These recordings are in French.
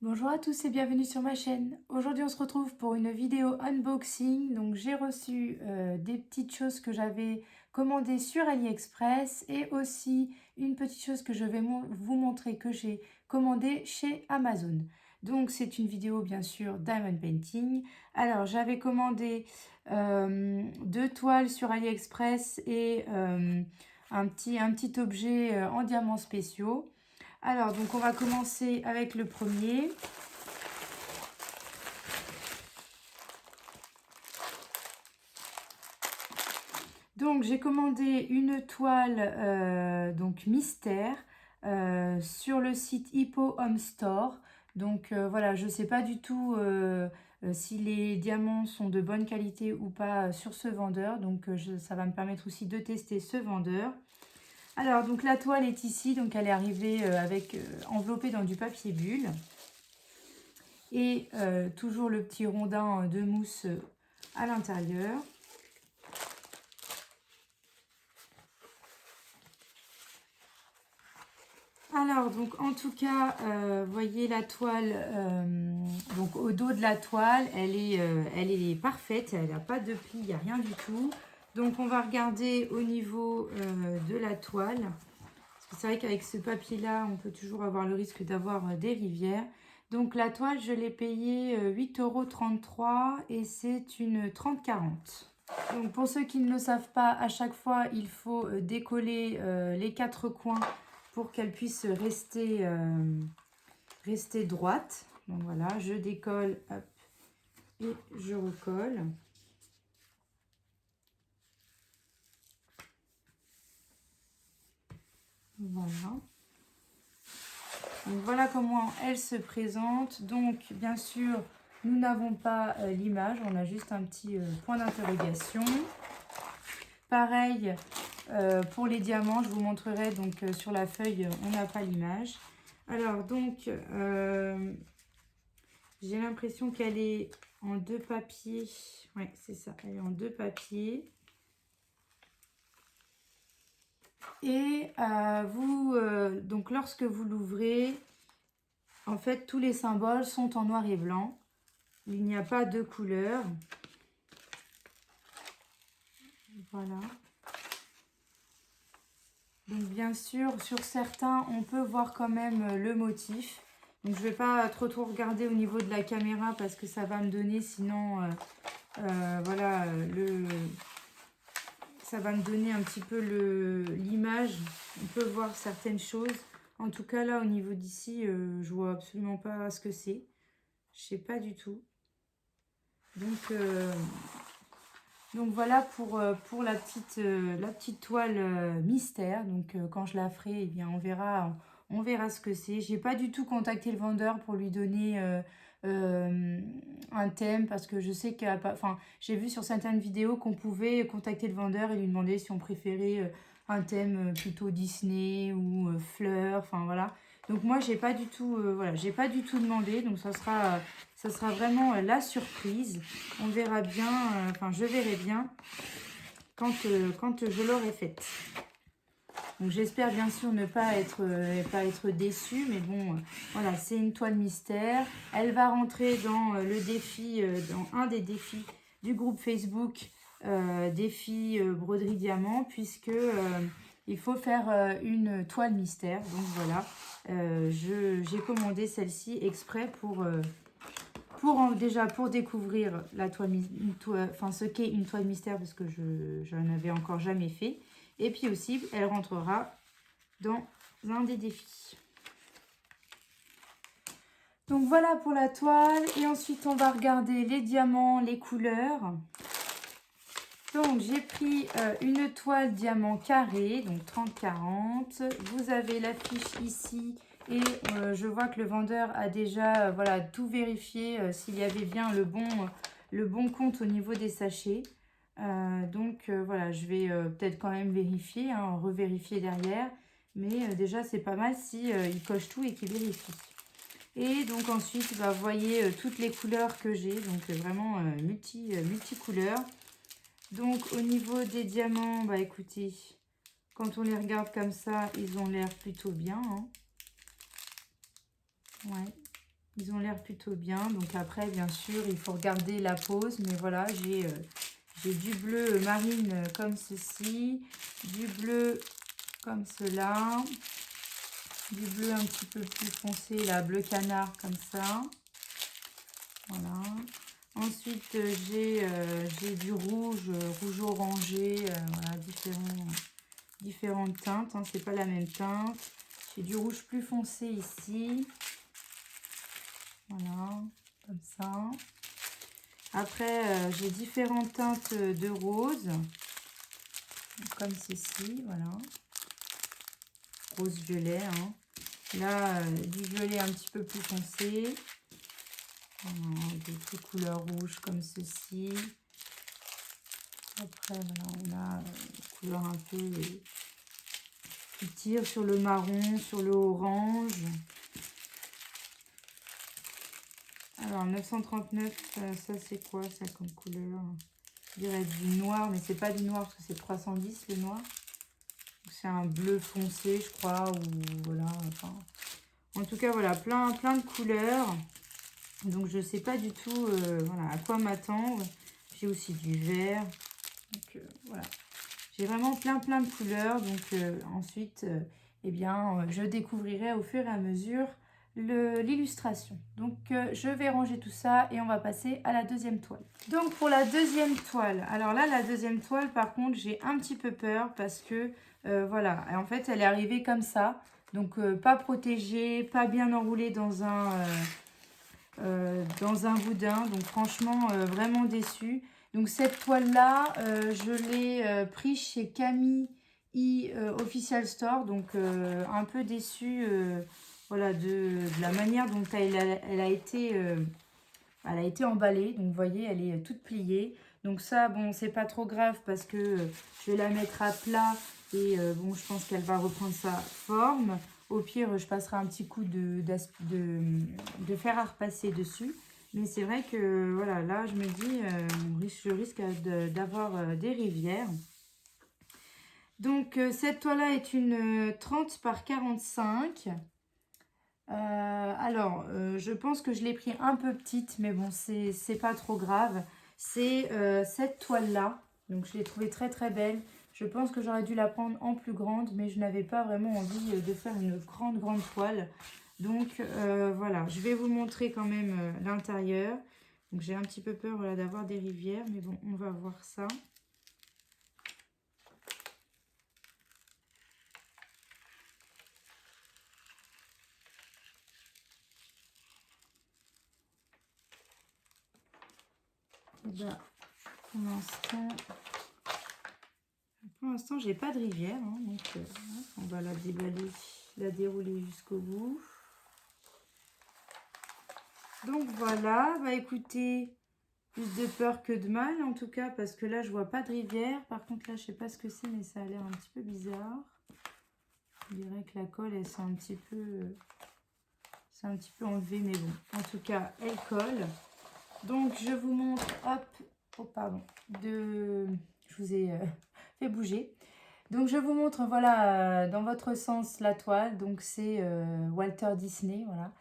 Bonjour à tous et bienvenue sur ma chaîne. Aujourd'hui on se retrouve pour une vidéo unboxing. Donc j'ai reçu des petites choses que j'avais commandées sur AliExpress et aussi une petite chose que je vais vous montrer que j'ai commandée chez Amazon. Donc c'est une vidéo bien sûr diamond painting. Alors j'avais commandé 2 toiles sur AliExpress et un petit objet en diamants spéciaux. Alors, donc on va commencer avec le premier. Donc, j'ai commandé une toile donc mystère sur le site Hippo Home Store. Donc, voilà, je ne sais pas du tout si les diamants sont de bonne qualité ou pas sur ce vendeur. Donc, ça va me permettre aussi de tester ce vendeur. Alors, donc la toile est ici. Donc, elle est arrivée enveloppée dans du papier bulle. Et toujours le petit rondin de mousse à l'intérieur. Alors, donc en tout cas, voyez la toile, donc au dos de la toile, elle est parfaite, elle n'a pas de pli, il n'y a rien du tout. Donc on va regarder au niveau de la toile. Parce que c'est vrai qu'avec ce papier-là, on peut toujours avoir le risque d'avoir des rivières. Donc la toile, je l'ai payée 8,33 € et c'est une 30-40. Donc pour ceux qui ne le savent pas, à chaque fois, il faut décoller les 4 coins pour qu'elle puisse rester droite. Donc voilà, je décolle, hop, et je recolle. Voilà. Donc voilà comment elle se présente. Donc bien sûr, nous n'avons pas l'image, on a juste un petit point d'interrogation. Pareil pour les diamants, je vous montrerai donc sur la feuille, on n'a pas l'image. Alors donc, j'ai l'impression qu'elle est en 2 papiers. Oui, c'est ça, elle est en 2 papiers. Et donc lorsque vous l'ouvrez, en fait, tous les symboles sont en noir et blanc. Il n'y a pas de couleur. Voilà. Donc bien sûr, sur certains, on peut voir quand même le motif. Donc je ne vais pas trop regarder au niveau de la caméra parce que ça va me donner sinon, voilà, ça va me donner un petit peu l'image. On peut voir certaines choses. En tout cas là, au niveau d'ici, je vois absolument pas ce que c'est. Je sais pas du tout. Donc voilà pour la petite toile mystère. Donc quand je la ferai, eh bien, on verra ce que c'est. J'ai pas du tout contacté le vendeur pour lui donner un thème parce que je sais j'ai vu sur certaines vidéos qu'on pouvait contacter le vendeur et lui demander si on préférait un thème plutôt Disney ou fleurs. Enfin voilà. Donc moi j'ai pas du tout j'ai pas du tout demandé. Donc ça sera vraiment la surprise. On verra bien, je verrai bien quand je l'aurai faite. Donc j'espère bien sûr ne pas être déçue, mais bon, voilà, c'est une toile mystère. Elle va rentrer dans le défi, dans un des défis du groupe Facebook défi broderie diamant, puisque il faut faire une toile mystère. Donc voilà, j'ai commandé celle-ci exprès déjà pour découvrir la toile, ce qu'est une toile mystère parce que je n'en avais encore jamais fait. Et puis aussi, elle rentrera dans un des défis. Donc voilà pour la toile. Et ensuite, on va regarder les diamants, les couleurs. Donc j'ai pris une toile diamant carré, donc 30-40. Vous avez l'affiche ici. Et je vois que le vendeur a déjà voilà, tout vérifié s'il y avait bien le bon compte au niveau des sachets. Voilà, je vais peut-être quand même vérifier, hein, revérifier derrière. Mais déjà, c'est pas mal si il coche tout et qu'il vérifie. Et donc ensuite, bah, vous voyez toutes les couleurs que j'ai. Donc vraiment multicouleurs. Donc au niveau des diamants, bah écoutez, quand on les regarde comme ça, ils ont l'air plutôt bien. Hein. Ouais. Ils ont l'air plutôt bien. Donc après, bien sûr, il faut regarder la pose. Mais voilà, j'ai du bleu marine comme ceci, du bleu comme cela, du bleu un petit peu plus foncé, là, bleu canard comme ça. Voilà. Ensuite, j'ai du rouge, rouge orangé, voilà, différentes teintes, hein, c'est pas la même teinte. J'ai du rouge plus foncé ici. Voilà, comme ça. Après, j'ai différentes teintes de rose, comme ceci, voilà. Rose-violet, hein. Là, du violet un petit peu plus foncé. D'autres couleurs rouges comme ceci. Après, voilà, on a une couleur un peu qui tire sur le marron, sur le orange. Alors, 939, ça c'est quoi ça comme couleur? Je dirais du noir, mais c'est pas du noir parce que c'est 310 le noir. C'est un bleu foncé, je crois, ou voilà. Enfin, en tout cas, voilà, plein de couleurs. Donc, je sais pas du tout voilà, à quoi m'attendre. J'ai aussi du vert. Donc, voilà. J'ai vraiment plein de couleurs. Donc, ensuite, eh bien, je découvrirai au fur et à mesure l'illustration. Donc, je vais ranger tout ça et on va passer à la deuxième toile. Donc, pour la deuxième toile. Alors là, la deuxième toile, par contre, j'ai un petit peu peur parce que, voilà, en fait, elle est arrivée comme ça. Donc, pas protégée, pas bien enroulée dans un boudin. Donc, franchement, vraiment déçue. Donc, cette toile-là, je l'ai prise chez Camille Official Store. Donc, un peu déçue voilà, de la manière dont elle a été emballée. Donc, vous voyez, elle est toute pliée. Donc, ça, bon, c'est pas trop grave parce que je vais la mettre à plat. Et bon, je pense qu'elle va reprendre sa forme. Au pire, je passerai un petit coup de fer à repasser dessus. Mais c'est vrai que, voilà, là, je me dis, je risque d'avoir des rivières. Donc, cette toile-là est une 30 par 45. Alors, je pense que je l'ai pris un peu petite, mais bon, c'est pas trop grave. C'est cette toile-là. Donc, je l'ai trouvée très belle. Je pense que j'aurais dû la prendre en plus grande, mais je n'avais pas vraiment envie de faire une grande toile. Donc, voilà, je vais vous montrer quand même l'intérieur. Donc, j'ai un petit peu peur voilà, d'avoir des rivières, mais bon, on va voir ça. Là, pour l'instant, j'ai pas de rivière, hein, donc on va la déballer, la dérouler jusqu'au bout. Donc voilà, bah écoutez, plus de peur que de mal en tout cas, parce que là je vois pas de rivière. Par contre là je sais pas ce que c'est, mais ça a l'air un petit peu bizarre. Je dirais que la colle elle s'est un petit peu enlevée, mais bon, en tout cas elle colle. Donc je vous montre, hop, oh pardon, je vous ai fait bouger. Donc je vous montre, voilà, dans votre sens la toile. Donc c'est Walter Disney, voilà.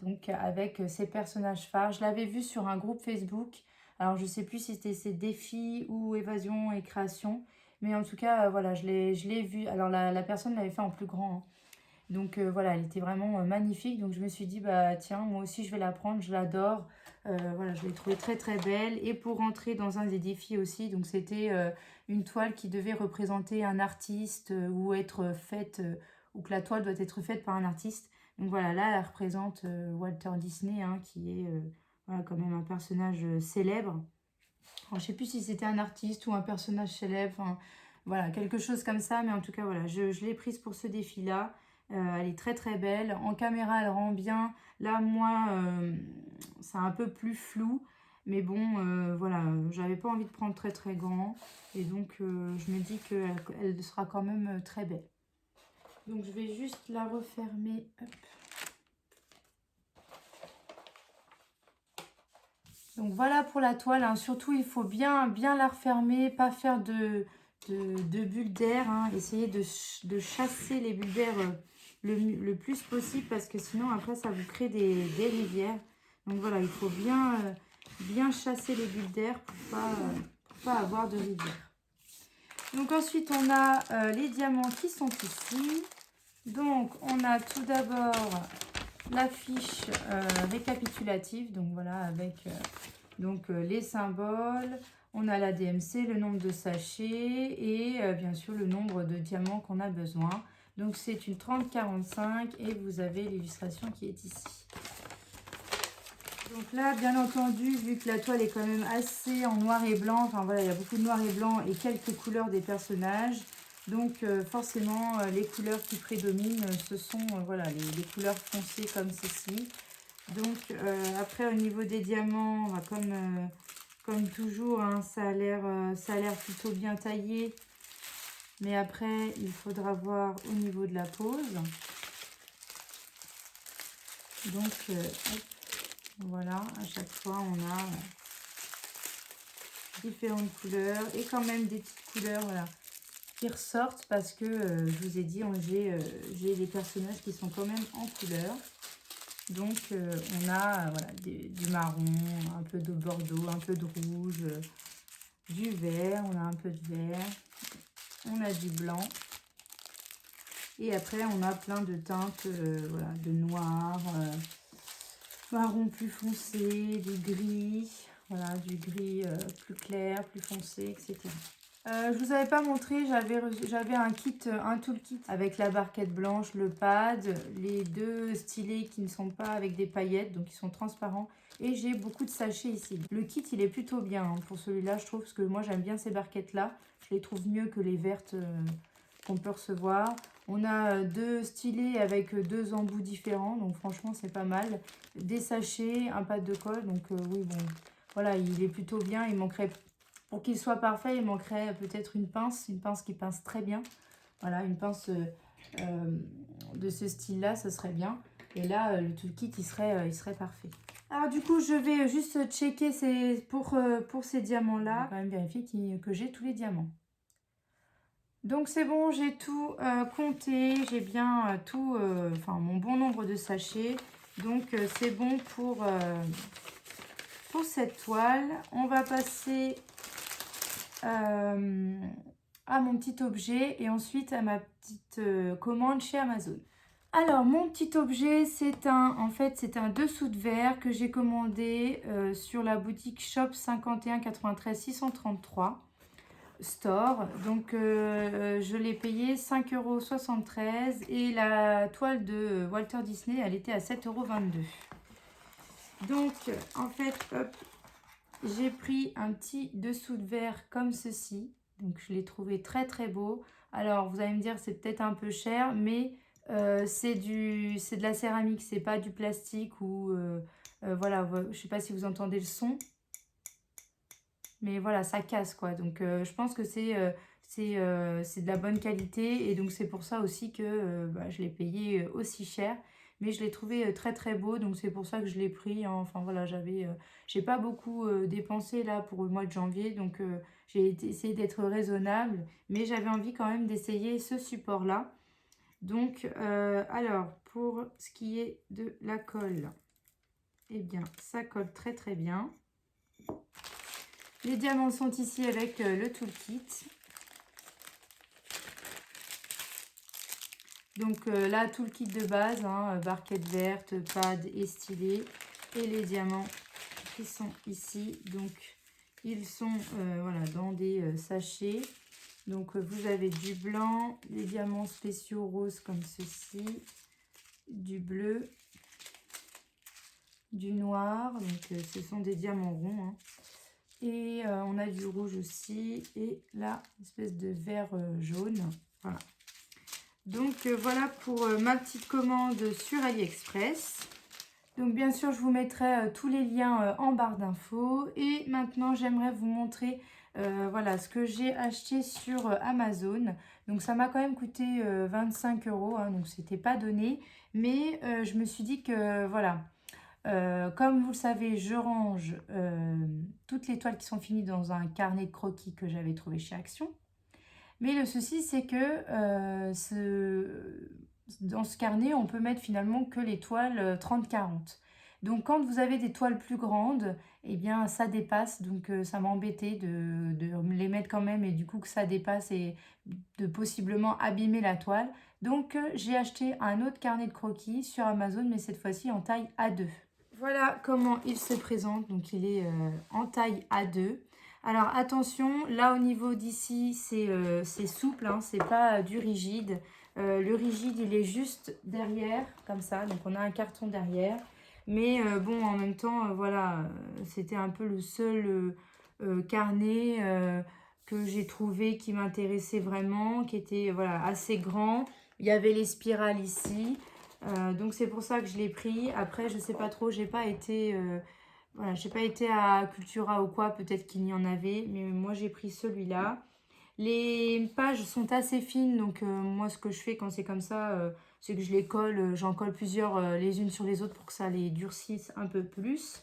Donc avec ses personnages phares. Je l'avais vu sur un groupe Facebook. Alors je sais plus si c'était ses défis ou évasion et création. Mais en tout cas, voilà, je l'ai vu. Alors la personne l'avait fait en plus grand, hein. Donc voilà, elle était vraiment magnifique. Donc je me suis dit, bah tiens, moi aussi je vais la prendre, je l'adore. Voilà, je l'ai trouvée très belle. Et pour rentrer dans un des défis aussi, donc c'était une toile qui devait représenter un artiste ou être faite, ou que la toile doit être faite par un artiste. Donc voilà, là elle représente Walter Disney, hein, qui est voilà, quand même un personnage célèbre. Alors, je sais plus si c'était un artiste ou un personnage célèbre, enfin, voilà, quelque chose comme ça. Mais en tout cas, voilà, je l'ai prise pour ce défi-là. Elle est très belle. En caméra, elle rend bien. Là, moi, c'est un peu plus flou. Mais bon, voilà, j'avais pas envie de prendre très grand. Et donc, je me dis qu'elle sera quand même très belle. Donc, je vais juste la refermer. Hop. Donc, voilà pour la toile, hein. Surtout, il faut bien la refermer, pas faire de bulles d'air, hein. Essayer de chasser les bulles d'air le plus possible parce que sinon après ça vous crée des rivières. Donc voilà, il faut bien chasser les bulles d'air pour pas avoir de rivière. Donc ensuite on a les diamants qui sont ici. Donc on a tout d'abord la fiche récapitulative, donc voilà, avec les symboles. On a la DMC, le nombre de sachets et bien sûr le nombre de diamants qu'on a besoin. Donc c'est une 3045 et vous avez l'illustration qui est ici. Donc là, bien entendu, vu que la toile est quand même assez en noir et blanc, enfin voilà, il y a beaucoup de noir et blanc et quelques couleurs des personnages. Donc forcément, les couleurs qui prédominent, ce sont voilà, les couleurs foncées comme ceci. Donc après, au niveau des diamants, on va comme toujours, hein, ça a l'air plutôt bien taillé. Mais après, il faudra voir au niveau de la pose. Donc, hop, voilà, à chaque fois, on a différentes couleurs et quand même des petites couleurs, voilà, qui ressortent parce que, je vous ai dit, j'ai les personnages qui sont quand même en couleur. Donc, on a voilà, du marron, un peu de bordeaux, un peu de rouge, du vert, on a un peu de vert, on a du blanc. Et après, on a plein de teintes, voilà, de noir, marron plus foncé, du gris, voilà, du gris plus clair, plus foncé, etc. Je vous avais pas montré, j'avais un toolkit avec la barquette blanche, le pad, les deux stylets qui ne sont pas avec des paillettes, donc ils sont transparents. Et j'ai beaucoup de sachets ici. Le kit, il est plutôt bien hein, pour celui-là, je trouve, parce que moi, j'aime bien ces barquettes-là. Je les trouve mieux que les vertes qu'on peut recevoir. On a deux stylets avec deux embouts différents, donc franchement, c'est pas mal. Des sachets, un pad de colle, donc oui, bon, voilà, il est plutôt bien. Il manquerait... Pour qu'il soit parfait, il manquerait peut-être une pince qui pince très bien. Voilà, une pince de ce style-là, ça serait bien. Et là, le toolkit, il serait parfait. Alors du coup, je vais juste checker pour ces diamants-là. Je vais quand même vérifier que j'ai tous les diamants. Donc c'est bon, j'ai tout compté. J'ai bien tout, enfin mon bon nombre de sachets. Donc c'est bon pour cette toile. On va passer à mon petit objet et ensuite à ma petite commande chez Amazon. Alors mon petit objet, c'est un dessous de verre que j'ai commandé sur la boutique Shop 51 93 633 Store. Donc je l'ai payé 5,73 € et la toile de Walter Disney, elle était à 7,22 €. Donc en fait, hop, j'ai pris un petit dessous de verre comme ceci. Donc je l'ai trouvé très très beau. Alors vous allez me dire c'est peut-être un peu cher, mais c'est de la céramique, c'est pas du plastique ou voilà, je sais pas si vous entendez le son. Mais voilà, ça casse quoi. Donc je pense que c'est de la bonne qualité. Et donc c'est pour ça aussi que je l'ai payé aussi cher. Mais je l'ai trouvé très très beau. Donc c'est pour ça que je l'ai pris, hein. Enfin voilà, j'ai pas beaucoup dépensé là pour le mois de janvier. Donc j'ai essayé d'être raisonnable. Mais j'avais envie quand même d'essayer ce support là. Donc alors pour ce qui est de la colle, eh bien ça colle très très bien. Les diamants sont ici avec le toolkit. Donc là, toolkit de base, hein, barquette verte, pad et stylet. Et les diamants qui sont ici. Donc ils sont voilà, dans des sachets. Donc vous avez du blanc, les diamants spéciaux roses comme ceci, du bleu, du noir. Donc ce sont des diamants ronds, hein. Et on a du rouge aussi. Et là, espèce de vert jaune. Voilà. Donc voilà pour ma petite commande sur AliExpress. Donc bien sûr, je vous mettrai tous les liens en barre d'infos. Et maintenant, j'aimerais vous montrer voilà, ce que j'ai acheté sur Amazon. Donc ça m'a quand même coûté 25 €, hein, donc c'était pas donné. Mais je me suis dit que voilà... comme vous le savez, je range toutes les toiles qui sont finies dans un carnet de croquis que j'avais trouvé chez Action. Mais le souci, c'est que dans ce carnet, on peut mettre finalement que les toiles 30-40. Donc quand vous avez des toiles plus grandes, eh bien ça dépasse, donc ça m'embêtait de les mettre quand même et du coup que ça dépasse et de possiblement abîmer la toile. Donc j'ai acheté un autre carnet de croquis sur Amazon, mais cette fois-ci en taille A2. Voilà comment il se présente, donc il est en taille A2. Alors attention, là au niveau d'ici, c'est souple, hein, c'est pas du rigide. Le rigide, il est juste derrière, comme ça, donc on a un carton derrière. Mais bon, en même temps, voilà, c'était un peu le seul carnet que j'ai trouvé qui m'intéressait vraiment, qui était voilà, assez grand. Il y avait les spirales ici. Donc c'est pour ça que je l'ai pris. Après, je sais pas trop, j'ai pas été, voilà, j'ai pas été à Cultura ou quoi, peut-être qu'il y en avait, mais moi j'ai pris celui-là. Les pages sont assez fines, donc moi ce que je fais quand c'est comme ça, c'est que je les colle, j'en colle plusieurs les unes sur les autres pour que ça les durcisse un peu plus.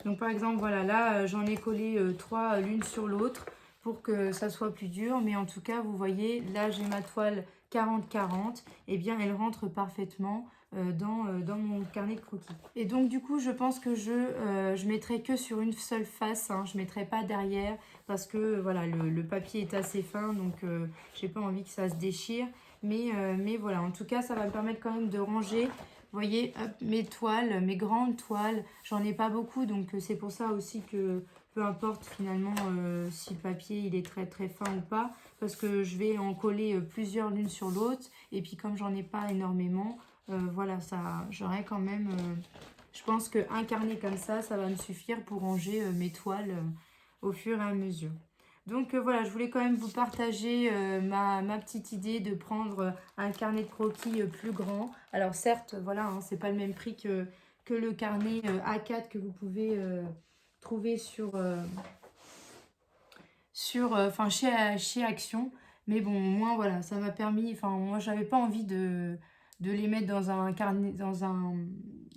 Donc par exemple, voilà, là j'en ai collé trois l'une sur l'autre pour que ça soit plus dur. Mais en tout cas, vous voyez, là j'ai ma toile 40-40. Et bien elle rentre parfaitement dans mon carnet de croquis. Et donc du coup, je pense que je mettrai que sur une seule face. Hein, je ne mettrai pas derrière parce que voilà, le papier est assez fin. Donc j'ai pas envie que ça se déchire. Mais voilà, en tout cas, ça va me permettre quand même de ranger. Vous voyez, hop, mes toiles, mes grandes toiles, j'en ai pas beaucoup, donc c'est pour ça aussi que peu importe finalement si le papier il est très très fin ou pas, parce que je vais en coller plusieurs l'une sur l'autre, et puis comme j'en ai pas énormément, voilà, ça, j'aurai quand même, je pense qu'un carnet comme ça va me suffire pour ranger mes toiles au fur et à mesure. Donc voilà, je voulais quand même vous partager ma petite idée de prendre un carnet de croquis plus grand. Alors certes, voilà, hein, c'est pas le même prix que le carnet A4 que vous pouvez trouver chez Action. Mais bon, moi voilà, ça m'a permis, enfin moi j'avais pas envie de les mettre dans un carnet, dans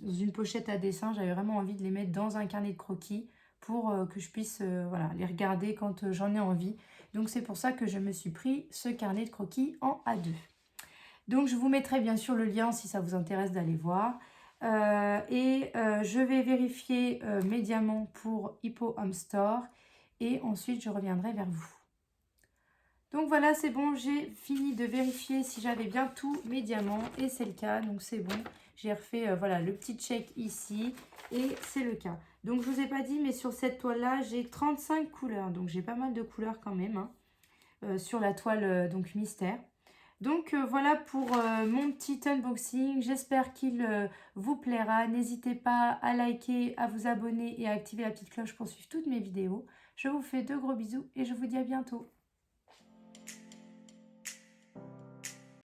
une pochette à dessin. J'avais vraiment envie de les mettre dans un carnet de croquis pour que je puisse voilà, les regarder quand j'en ai envie. Donc c'est pour ça que je me suis pris ce carnet de croquis en A2. Donc je vous mettrai bien sûr le lien si ça vous intéresse d'aller voir. Je vais vérifier mes diamants pour Hippo Home Store et ensuite je reviendrai vers vous. Donc voilà, c'est bon, j'ai fini de vérifier si j'avais bien tous mes diamants et c'est le cas, donc c'est bon. J'ai refait voilà, le petit check ici et c'est le cas. Donc je vous ai pas dit, mais sur cette toile-là, j'ai 35 couleurs, donc j'ai pas mal de couleurs quand même hein, sur la toile donc mystère. Donc voilà pour mon petit unboxing, j'espère qu'il vous plaira. N'hésitez pas à liker, à vous abonner et à activer la petite cloche pour suivre toutes mes vidéos. Je vous fais de gros bisous et je vous dis à bientôt.